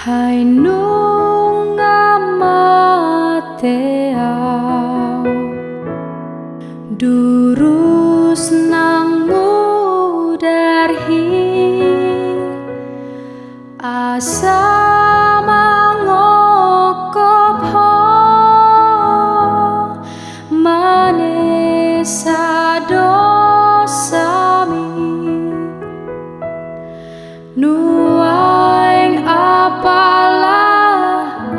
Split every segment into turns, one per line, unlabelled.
Hai nung amateau durus nang mudarhi asa mangokop ho manesa dosami nuaing apalah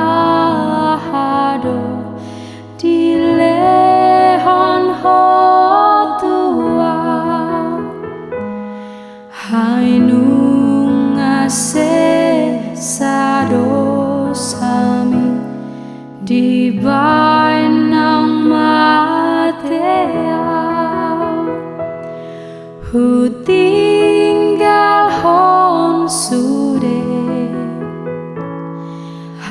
ahado dilehon ho tua hai nung ase sadosami di bainang mateau hutinggal hon sude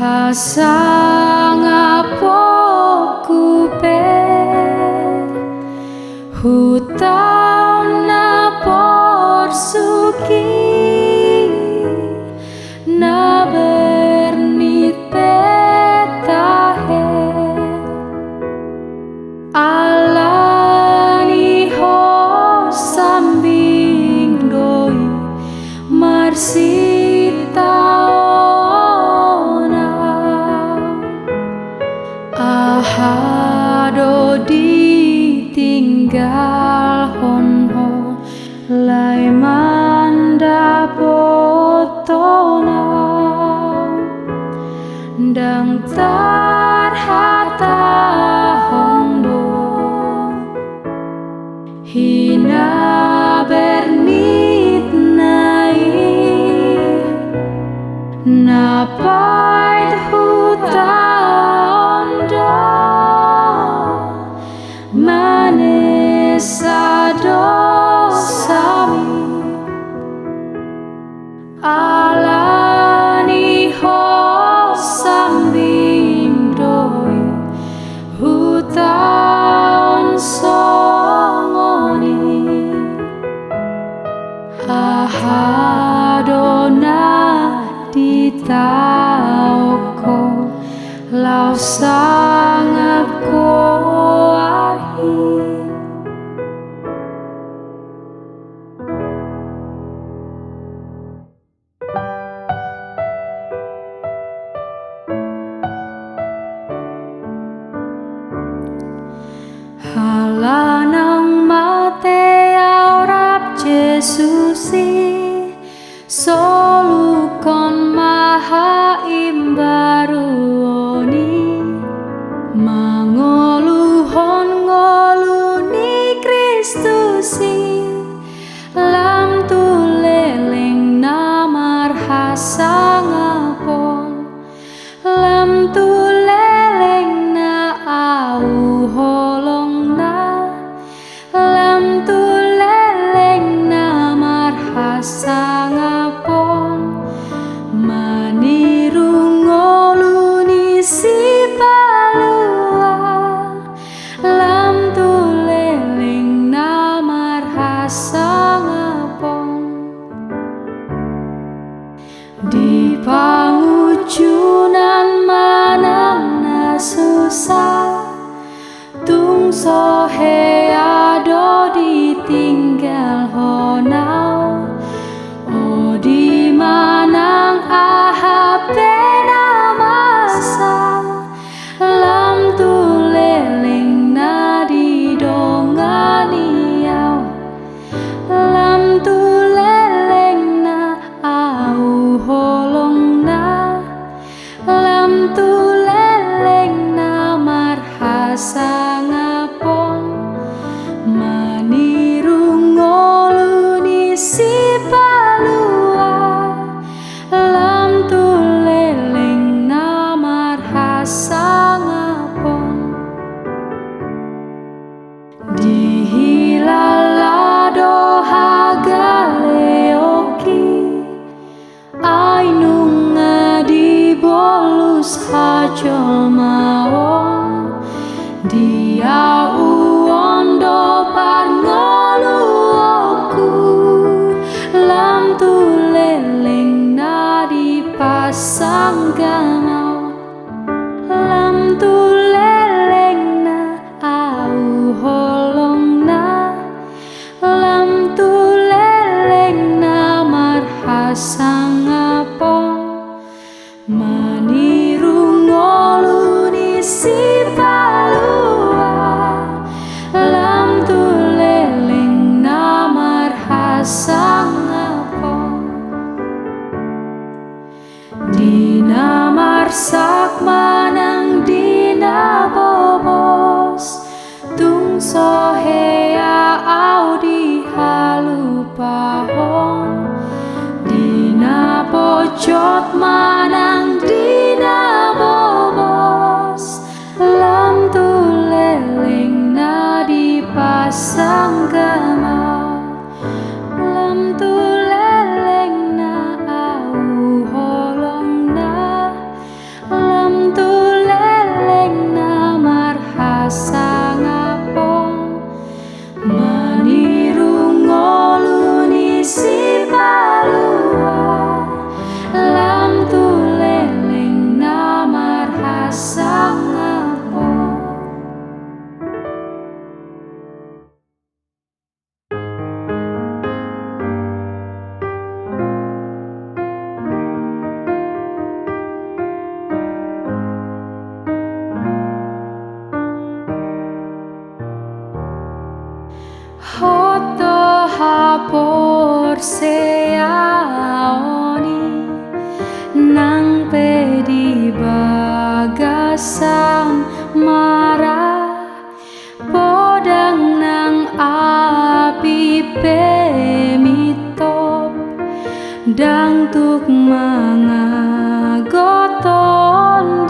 hasang apokupe hutau na porsuki na bernit petahe alani ho sambing doi marsitaona ahado ditinggal honho lai manda potona dang tarhata hondo hina bernit nai napait hutaondo manesa dosami alani ho sambing doi hutaon songoni ahadona ditauko lau sangap ko ahi halanang mate aurap Jesusi solukon maha imbaruoni mangoluhon ngoluni Kristusi lam tuleleng namar hasangapon lam tuleleng na au holong na lam tuleleng namar hasangapon maniru ngoluni si palua lam tuleleng namar hasangapon di pangujunan manang na susah tungso he ado ditinggal honau o di manang ahape namasa lam tuleleng na didonganiau lam tuleleng na au holong na lam tuleleng na marhasangapon maniru ngoluni si palua lam tuleleng na marhasangapon dihilalado hagaleoki ainung dibolus hajol mawon dia uondo parngoluoku lam tuleleng na di pas pasang gamau lam tu leleng na au holong na lam tu leleng na marhasang apong maniru ngoluni si palua lam tu leleng na marhasang apong dina marsak manang dina bobos tung sohea au di halu pahong dina pojot manang dina bobos lam tu leleng na dipasang gamau lam tu leleng na au holong na lam tu leleng na marhasang apong maniru ngoluni si palua lam tu leleng na marhasang apong hoto hapor seaoni nang pedi bagasan marah podang nang api pemitop dang tuk mangagoton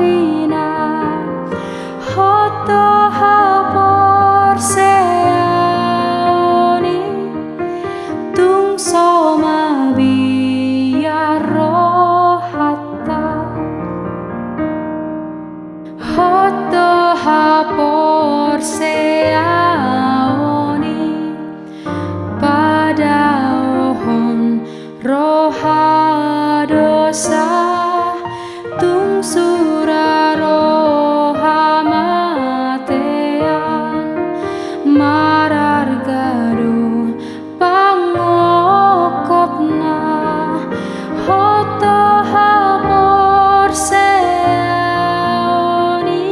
dina hoto hapor seaoni tung soma biar rohata hoto hapor seaoni pada ohon roha dosa tung sura roha matean marargado pangokopna hoto hapor seaoni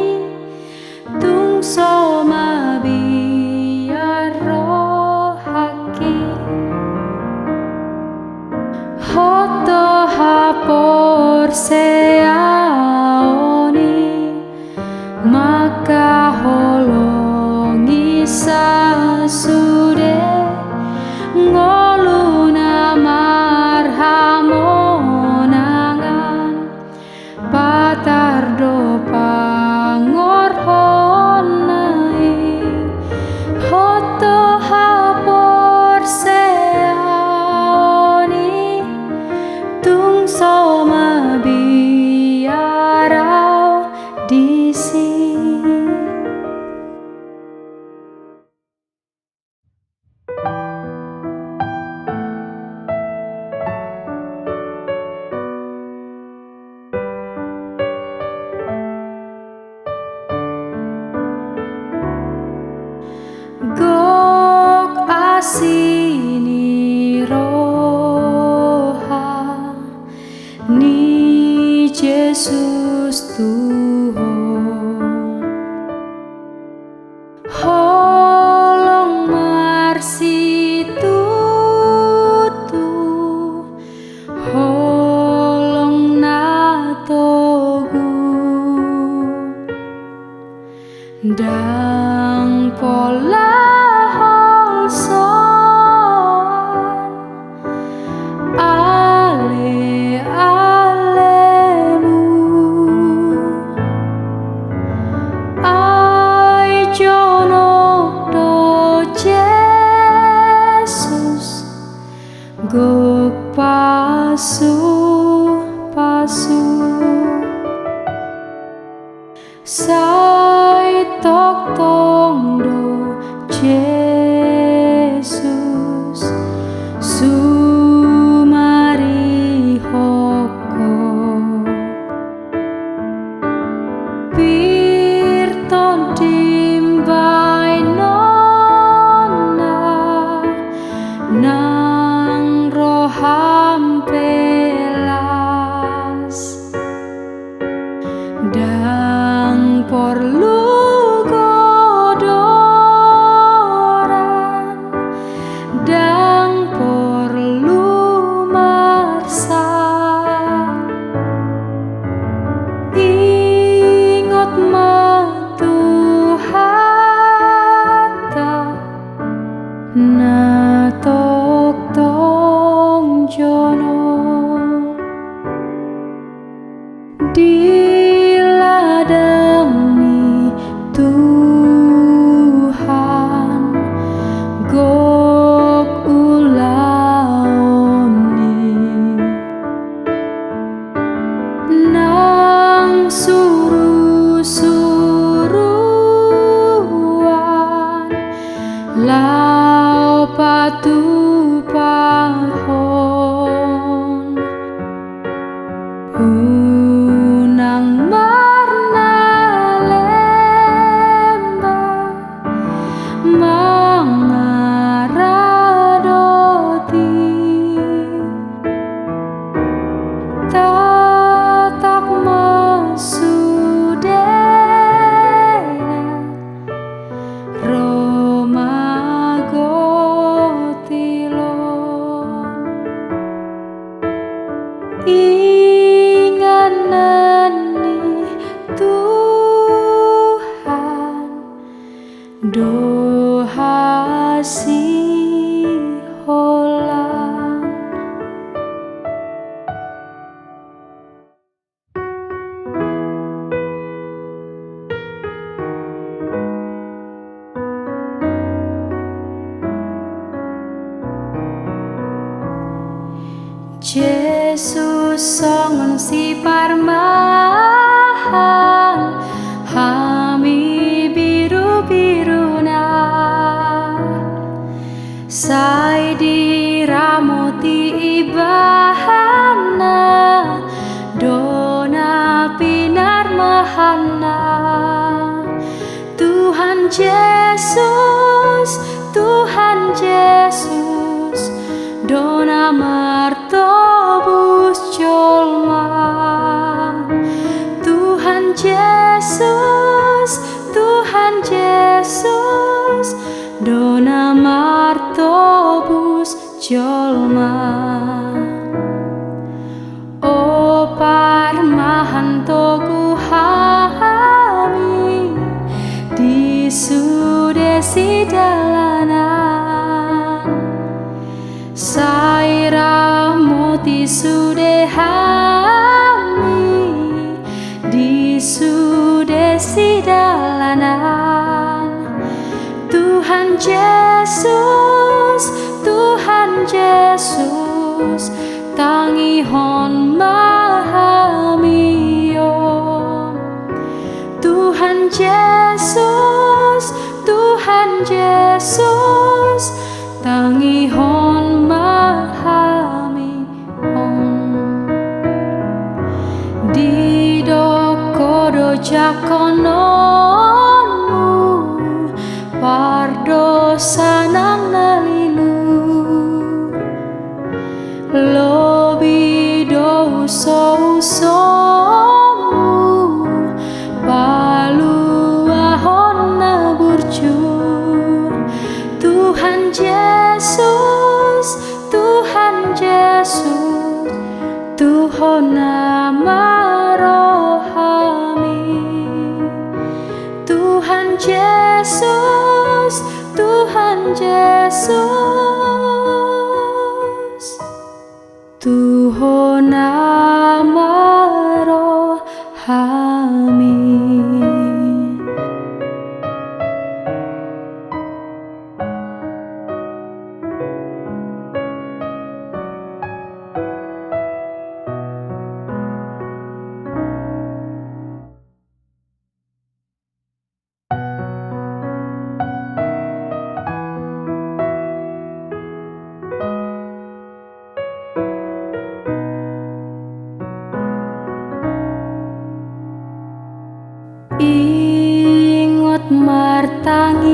tung soma biar rohaki hoto hapor seaoni maka holongi sasude ngoluna marhamonangan patardo pangorhonai hoto hapor seaoni tung soma biarau disi gok asini roha ni Jesus Tuhan holong marsi tutu holong natogu dang pola holson ale alemu ai jonok do Jesus gok pasu pasu sai tok tong do Jesus sumari hoko Pirto dimbai nona nang roham pelas dang porlu godoran dang porlu marsa ingot metu hata na tok tong jono diladani Tuhan gok ulaoni nang suru-suruan lau patu pahon unang marna lemba mangaradoti tatak masudena Roma gotilon inganani Tuhan doha siholan Yesus songon si parmahan hami biru-biruna sai diramoti ibahana dona pinar mahana Tuhan Yesus Tuhan Yesus dona martobus jolma Tuhan Yesus Tuhan Yesus dona martobus jolma o parmahan toku hami di sudesi dalanan saira moti sudehami di sudesi dalanan Tuhan Yesus Tuhan Yesus tangihon mahamion Tuhan Yesus Tuhan Yesus tangihon mahamion di dokodo jakononmu pardosa nang ngalilu lobi uso-usomu paluahon naburjur Tuhan Yesus Tuhan Yesus Tuhan nama rohami Tuhan Yesus Tuhan Yesus Tuhan nama rohami ingot martangiang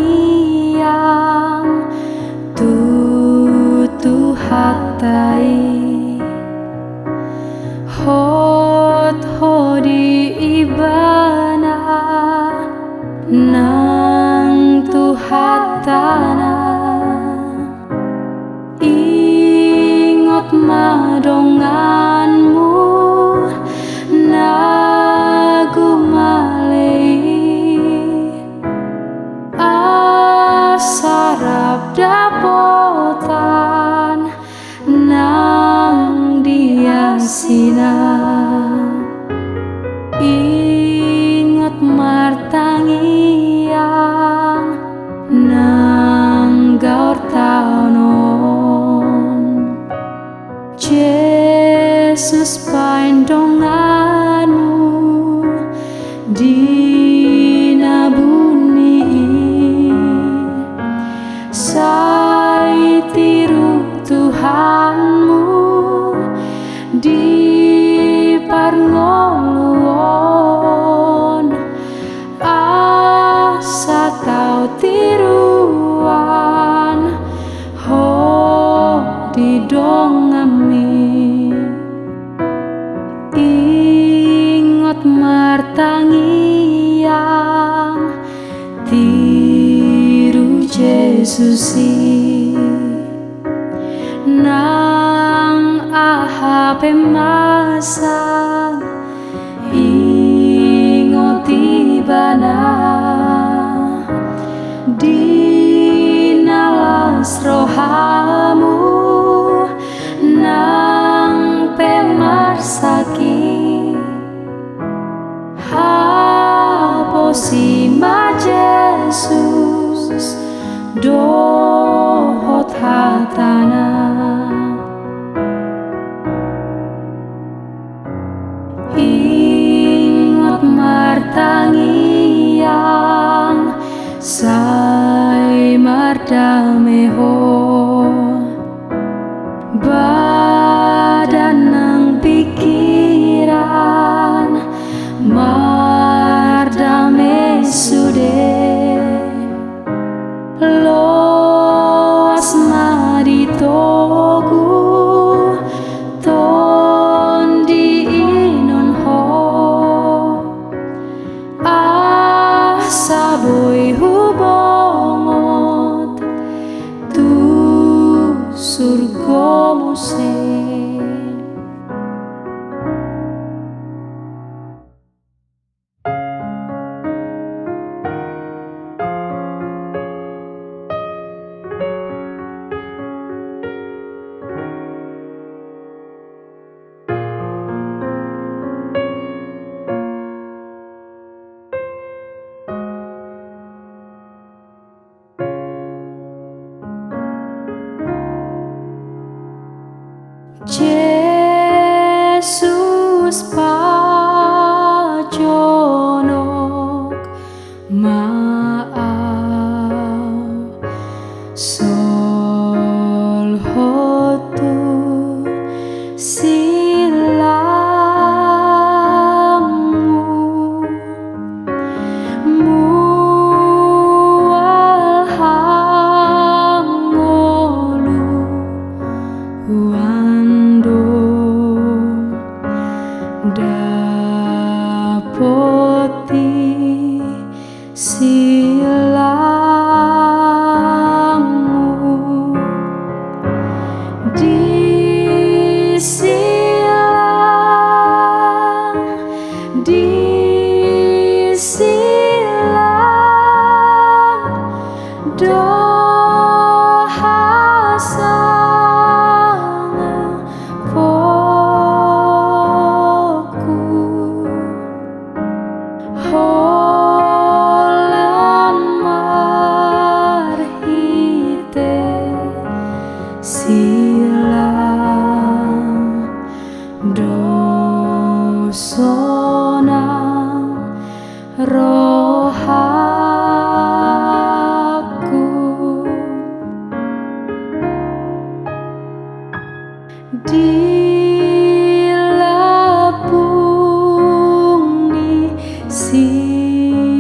tutu hatai hot hodi ibana nang tuhatana ingot madonganmu nagu malei asarap dapotan nang diasina ingot martangiang nang gaur taonon Jesus paindonganmu dinabuni sai tiru Tuhanmu di parngoluon asa tau tiruan ho di dongami ingot martangiang tiru Jesusi nang ahape masang ingot ibana dinalas rohamu nang pemarsaki haposima Jesus dohot hatana ingot martangiang sai mardameho badan nang pikiran mardame sude loas maritogu tondi inon ho asaboy hubongot tu surga musen Jesus pajonok maaf sol hotu silamu mual hangolu dapoti silamu disilang dohasang poku holan marhite silang dosonang rohaku dilapung ni silang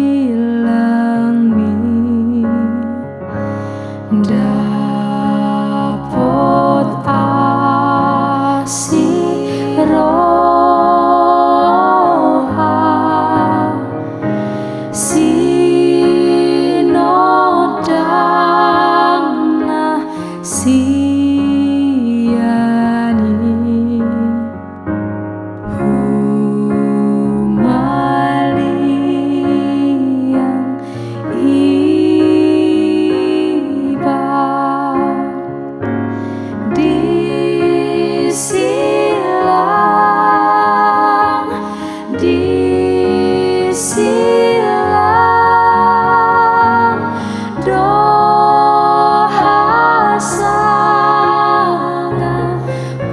silang doha sangat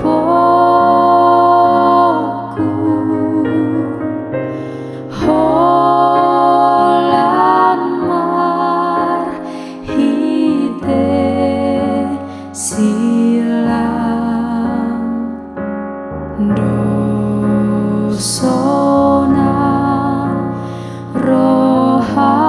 poku holan mar hite silang dosona rohaku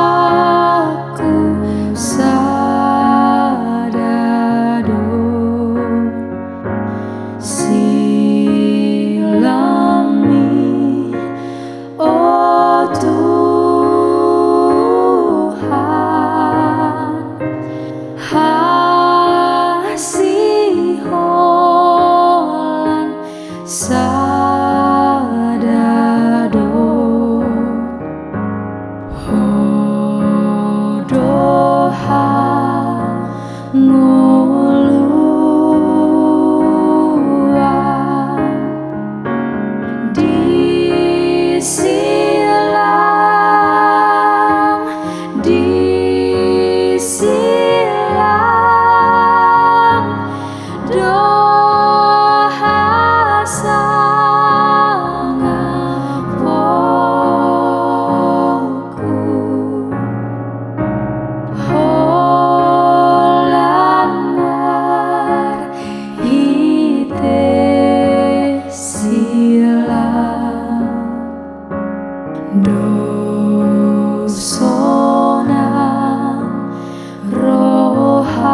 haposaku sadado silami oh Tuhan hasiholan sadado hodoha nguluan di silang doha sangat poku holan mar hite silang dosona rohaku.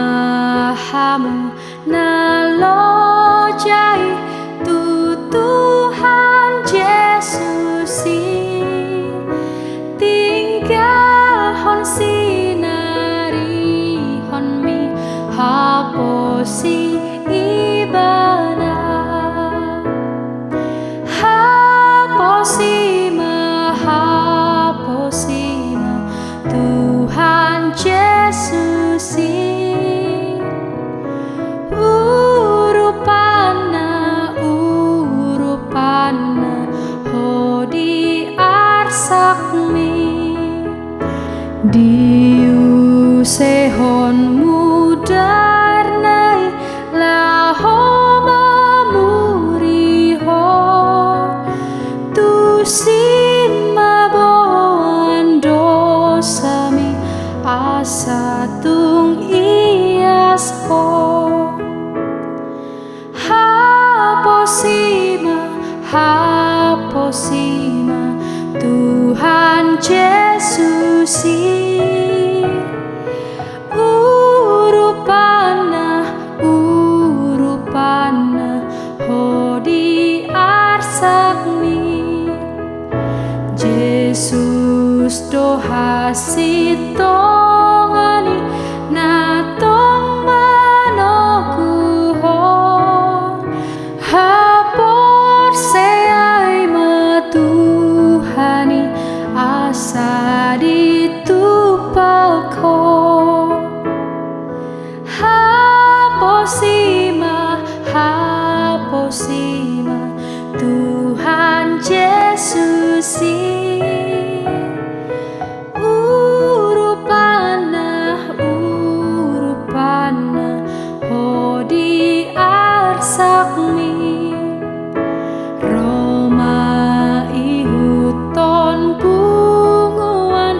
Romahamu nalojai tu Tuhan Yesusi tinggal hon sinari hon mi haposi ibana haposima Tuhan Yesusi urupana hodi arsakmi diusehon mudarnai lahoma muriho tusin maboan dosami asatung iasho haposima Tuhan Yesusi urupana hodi arsakmi Yesus doha sitongani natong manokuho hapor seai matuhani asa ditupako haposima Tuhan Yesusi urupana hodi arsakmi Roma ihuton punguan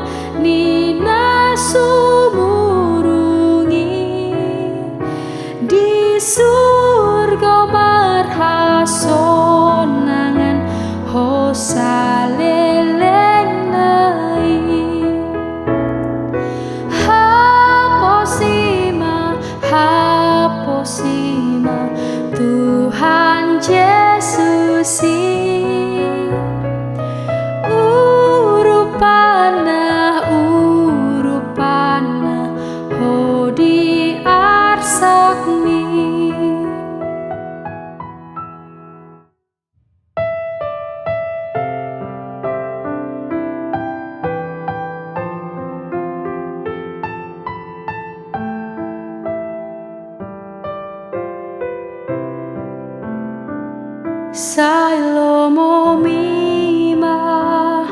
Sailomo mima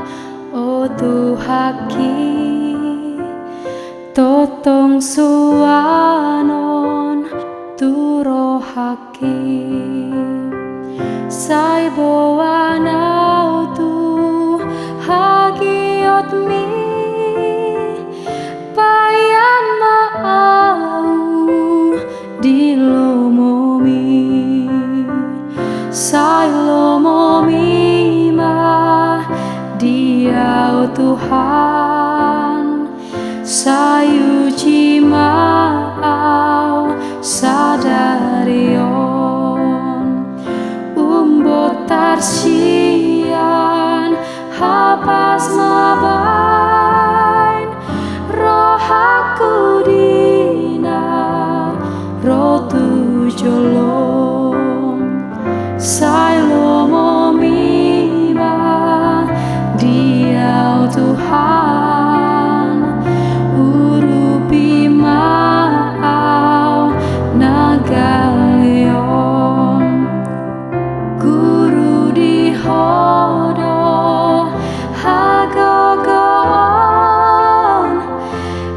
o Tuhaki totong suanon turohaki sai boanau tu hagiot mi payan maau di lomo mi sai lomo mima dia oh Tuhan sayuji maau sadarion umbotar sian hapas mabain rohaku dina rotu jolong sai lomo mima dia oh Tuhan urupi maau nagalion guru di hodo hagogon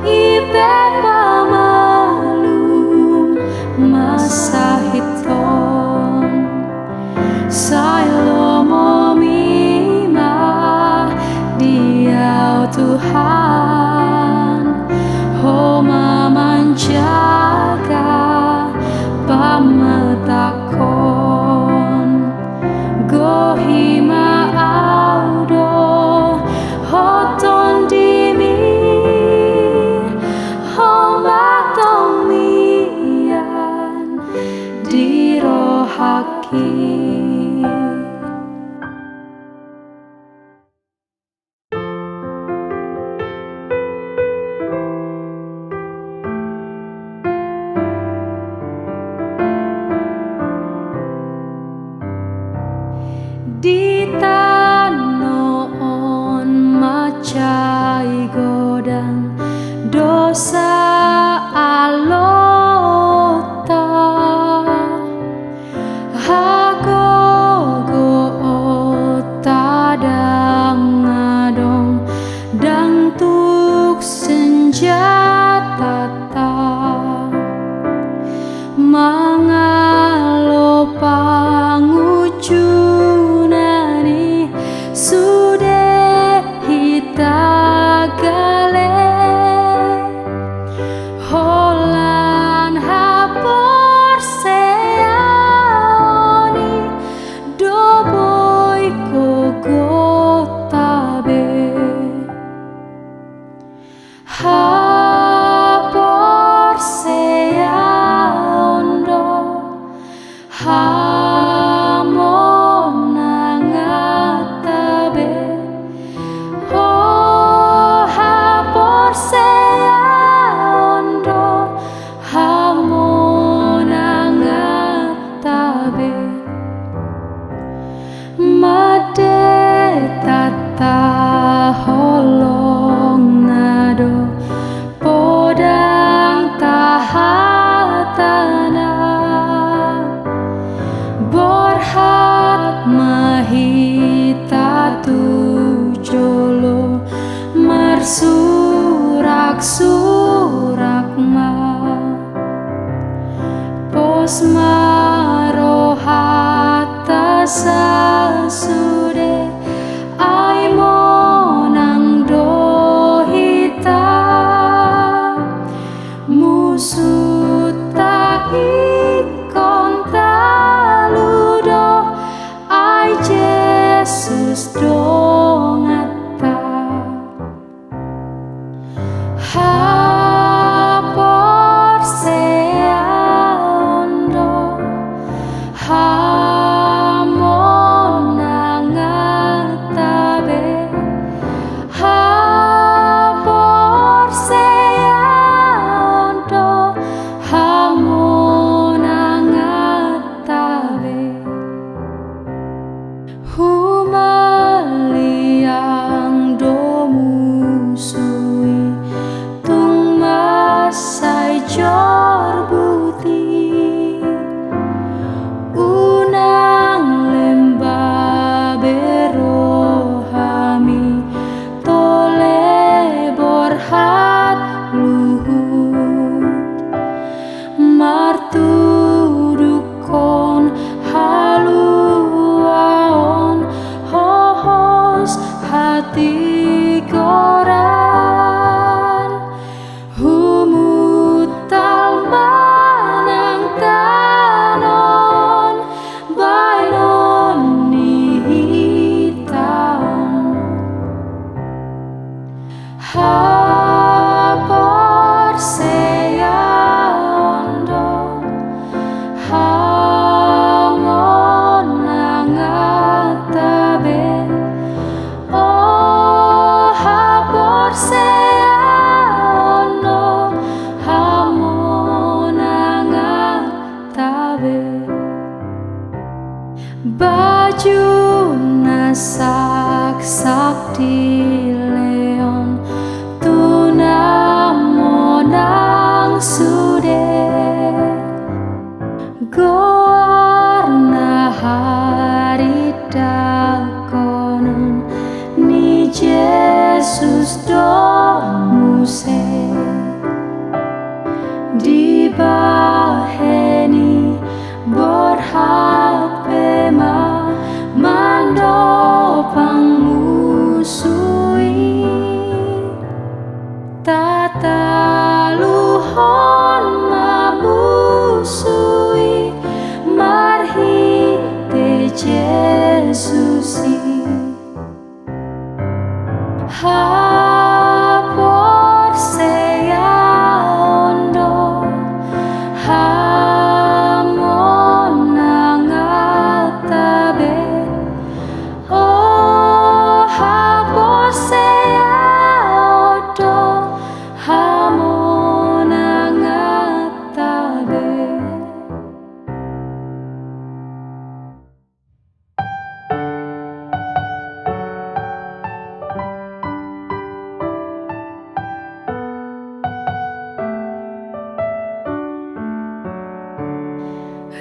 ibe pamalum masahiton sai lomo mima dia oh Tuhan homa menjaga pametakon gohima audo hoton dimi homa tomian dirohaki. Di tanoon macai godang dosa alota hagogo tadang ngadong dang tuk senjata ta mangalo pangucu sude hitagale holan hapor seani doboy kogotabe hapor seando tata holong nado podang tahatana borhat mahita tujolo marsurak-surak ma pos marohata sasude ai monang dohita musuta ikon taludo ai Jesus dongata Hapor seyaondo hamonangatabe. Oh hapor seyaondo hamonangatabe. Baju nasak sakti leon tunamonang sude goarna hari dakonon ni Jesus domuse di baheni borhapema mandopang musui tataluhon mabusui marhite Jesusi. Hapor seyaondo hamonangatabe. Oh hapor seyaondo hamonangatabe.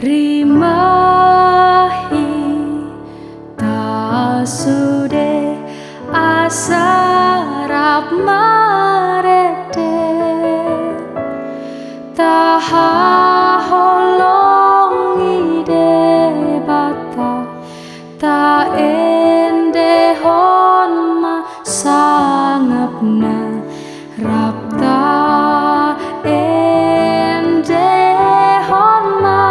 Rimahi tasude asarap marete tahaholongi de bata ta endehon ma sangapna rapta endehon ma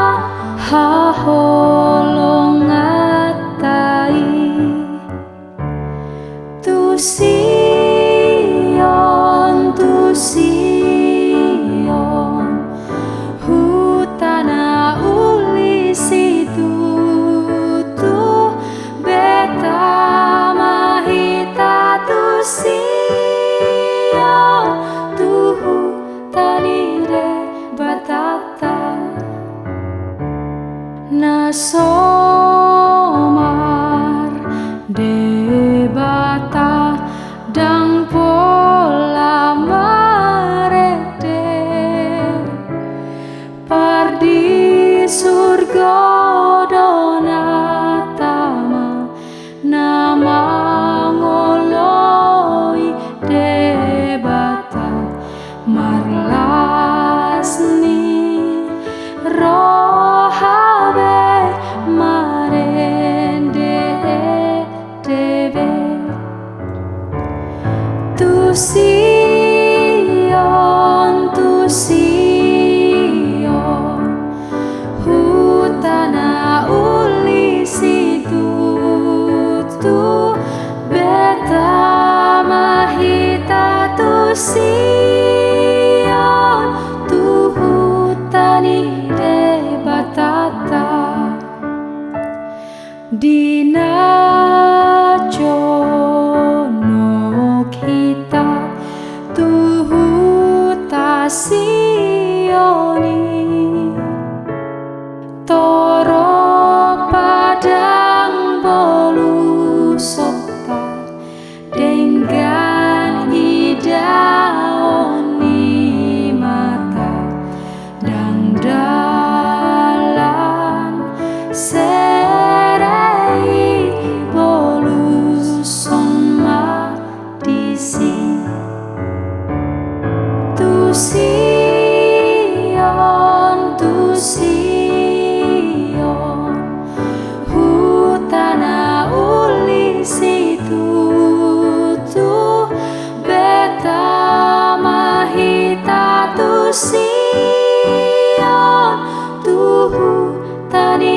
haholongatai tu SION hutana ulisitu tu beta mahita tu SION tu hutanire batata nasomar de bata dang pola marete pardi surga donatama nama ngoloi de bata marlasni rohabe marende tebe tu SION hutana ulisitu tu beta mahita tu SION tu hutani de batata dina jono kita tuhu tasioni toro padang bolu sota dengan idaoni mata dan dalam serei bolu sonma disi tu SION hutana ulisitu tu beta mahita tu SION tu hutani